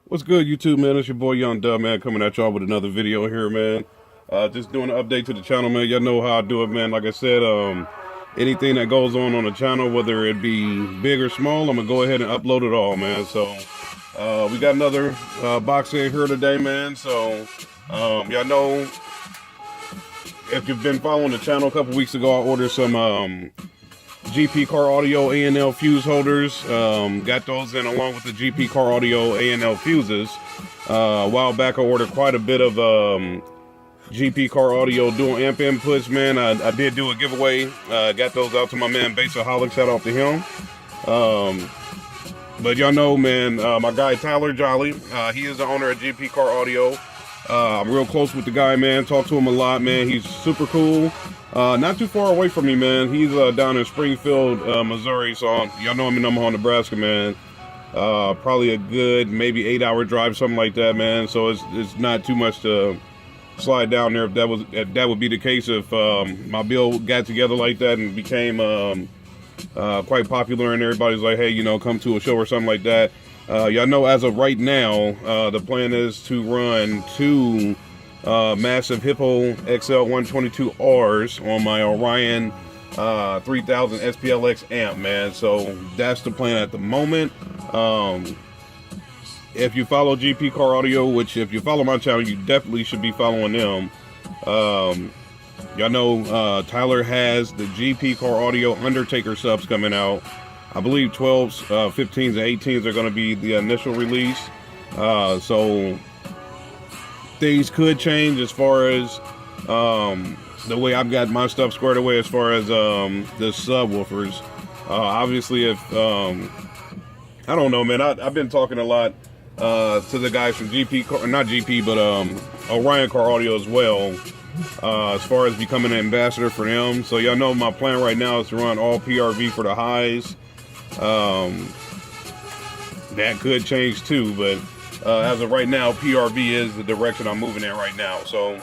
What's good, YouTube, man? It's your boy Young Dub, man, coming at y'all with another video here, man. Just doing an update to the channel, man. Y'all know how I do it, man. Like I said, anything that goes on the channel, whether it be big or small, I'm gonna go ahead and upload it all, man. So we got another box in here today, man. So y'all know, if you've been following the channel, a couple weeks ago I ordered some GP Car Audio A&L fuse holders. Got those in along with the GP Car Audio A&L fuses. A while back I ordered quite a bit of GP Car Audio dual amp inputs, man. I did do a giveaway. Got those out to my man Bassaholic, shout out to him. But y'all know, man, my guy Tyler Jolly, he is the owner of GP Car Audio. I'm real close with the guy, man. Talk to him a lot, man. He's super cool. Not too far away from me, man. He's down in Springfield, Missouri. So y'all know I'm in Omaha, Nebraska, man. Probably a good maybe 8-hour drive, something like that, man. So it's not too much to slide down there. If that would be the case, if my bill got together like that and became quite popular, and everybody's like, hey, you know, come to a show or something like that. Y'all know, as of right now, the plan is to run two massive Hippo XL 122Rs on my Orion 3000 SPLX amp, man. So that's the plan at the moment. If you follow GP Car Audio, which if you follow my channel, you definitely should be following them. Y'all know Tyler has the GP Car Audio Undertaker subs coming out. I believe 12s, 15s, and 18s are going to be the initial release. So things could change as far as the way I've got my stuff squared away as far as the subwoofers. Obviously, if I don't know, man. I've been talking a lot to the guys from GP Car, not GP, but Orion Car Audio as well, as far as becoming an ambassador for them. So y'all know my plan right now is to run all PRV for the highs. That could change too, but as of right now, PRV is the direction I'm moving in right now. So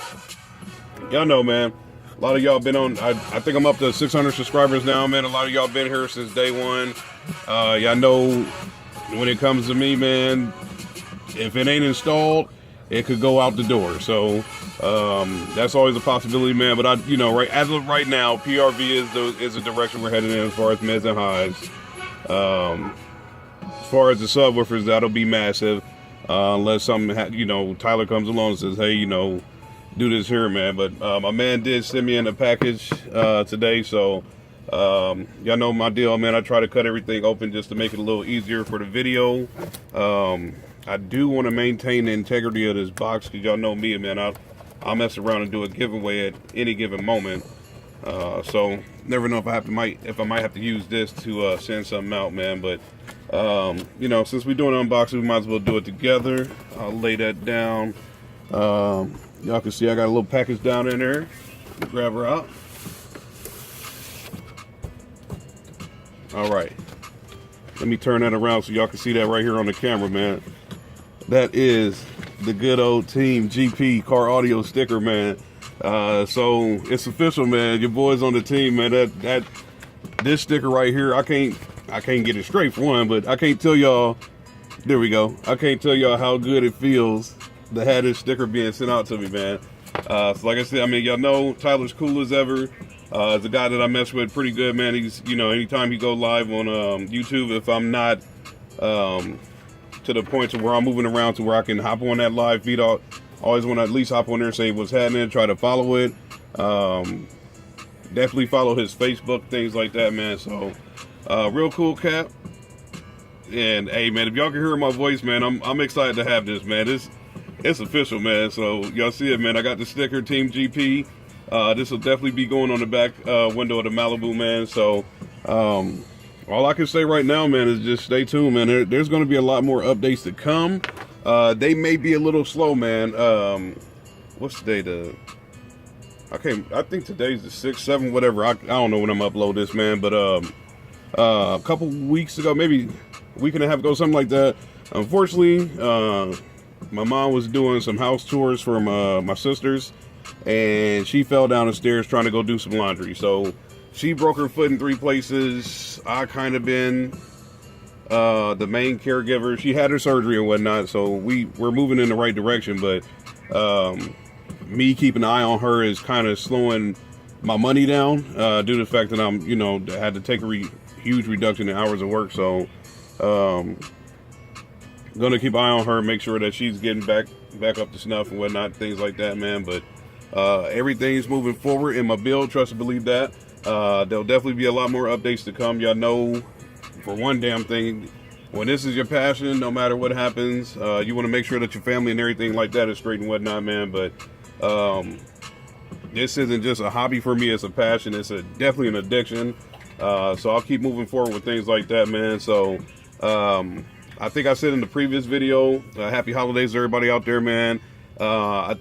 y'all know, man, a lot of y'all been on, I think I'm up to 600 subscribers now, man. A lot of y'all been here since day one. Y'all know, when it comes to me, man, if it ain't installed, it could go out the door. So that's always a possibility, man. But you know, as of right now, PRV is the direction we're heading in as far as mids and highs. As far as the subwoofers, that'll be massive, unless something, you know, Tyler comes along and says, hey, you know, do this here, man. But my man did send me in a package today, so y'all know my deal, man. I try to cut everything open just to make it a little easier for the video. I do want to maintain the integrity of this box, because y'all know me, man. I'll mess around and do a giveaway at any given moment. So never know if I might have to use this to send something out, man. But you know, since we're doing an unboxing, we might as well do it together. I'll lay that down. Y'all can see I got a little package down in there. Grab her out. All right, let me turn that around so y'all can see that right here on the camera, man. That is the good old Team GP Car Audio sticker, man. So it's official, man. Your boy's on the team, man. This sticker right here, I can't get it straight for one, but I can't tell y'all. There we go. I can't tell y'all how good it feels to have this sticker being sent out to me, man. So like I said, I mean, y'all know Tyler's cool as ever. It's a guy that I mess with pretty good, man. He's, you know, anytime he go live on YouTube, if I'm not to the point to where I'm moving around to where I can hop on that live feed, I always want to at least hop on there and say what's happening, try to follow it. Definitely follow his Facebook, things like that, man. So real cool cap. And hey, man, if y'all can hear my voice, man, I'm excited to have this, man. It's official, man. So y'all see it, man. I got the sticker, Team GP. This will definitely be going on the back window of the Malibu, man. So all I can say right now, man, is just stay tuned, man. There's going to be a lot more updates to come. They may be a little slow, man. What's the day? I think today's the 6th, 7th, whatever. I don't know when I'm upload this, man. But a couple weeks ago, maybe a week and a half ago, something like that. Unfortunately, my mom was doing some house tours for my sisters, and she fell down the stairs trying to go do some laundry. So she broke her foot in 3 places. I kind of been the main caregiver. She had her surgery and whatnot, so we're moving in the right direction. But me keeping an eye on her is kind of slowing my money down due to the fact that I'm, had to take a huge reduction in hours of work. So gonna keep an eye on her, make sure that she's getting back up to snuff and whatnot, things like that, man. But everything's moving forward in my build, trust and believe that. There'll definitely be a lot more updates to come. Y'all know, for one damn thing, when this is your passion, no matter what happens, you want to make sure that your family and everything like that is straight and whatnot, man. But this isn't just a hobby for me, it's a passion. It's definitely an addiction. So I'll keep moving forward with things like that, man. So I think I said in the previous video, happy holidays to everybody out there, man. I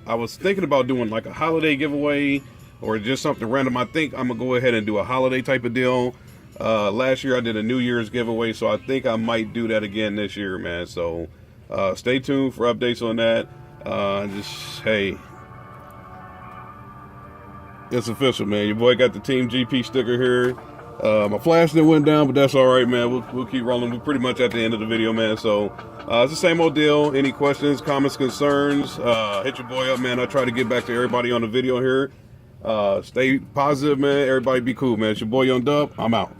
was thinking about doing like a holiday giveaway or just something random. I think I'm gonna go ahead and do a holiday type of deal. Last year I did a New Year's giveaway, so I think I might do that again this year, man. So stay tuned for updates on that. Hey, it's official, man. Your boy got the Team GP sticker here. My flash didn't went down, but that's all right, man. We'll keep rolling. We're pretty much at the end of the video, man. So it's the same old deal. Any questions, comments, concerns, hit your boy up, man. I try to get back to everybody on the video here. Stay positive, man. Everybody be cool, man. It's your boy Young Dub. I'm out.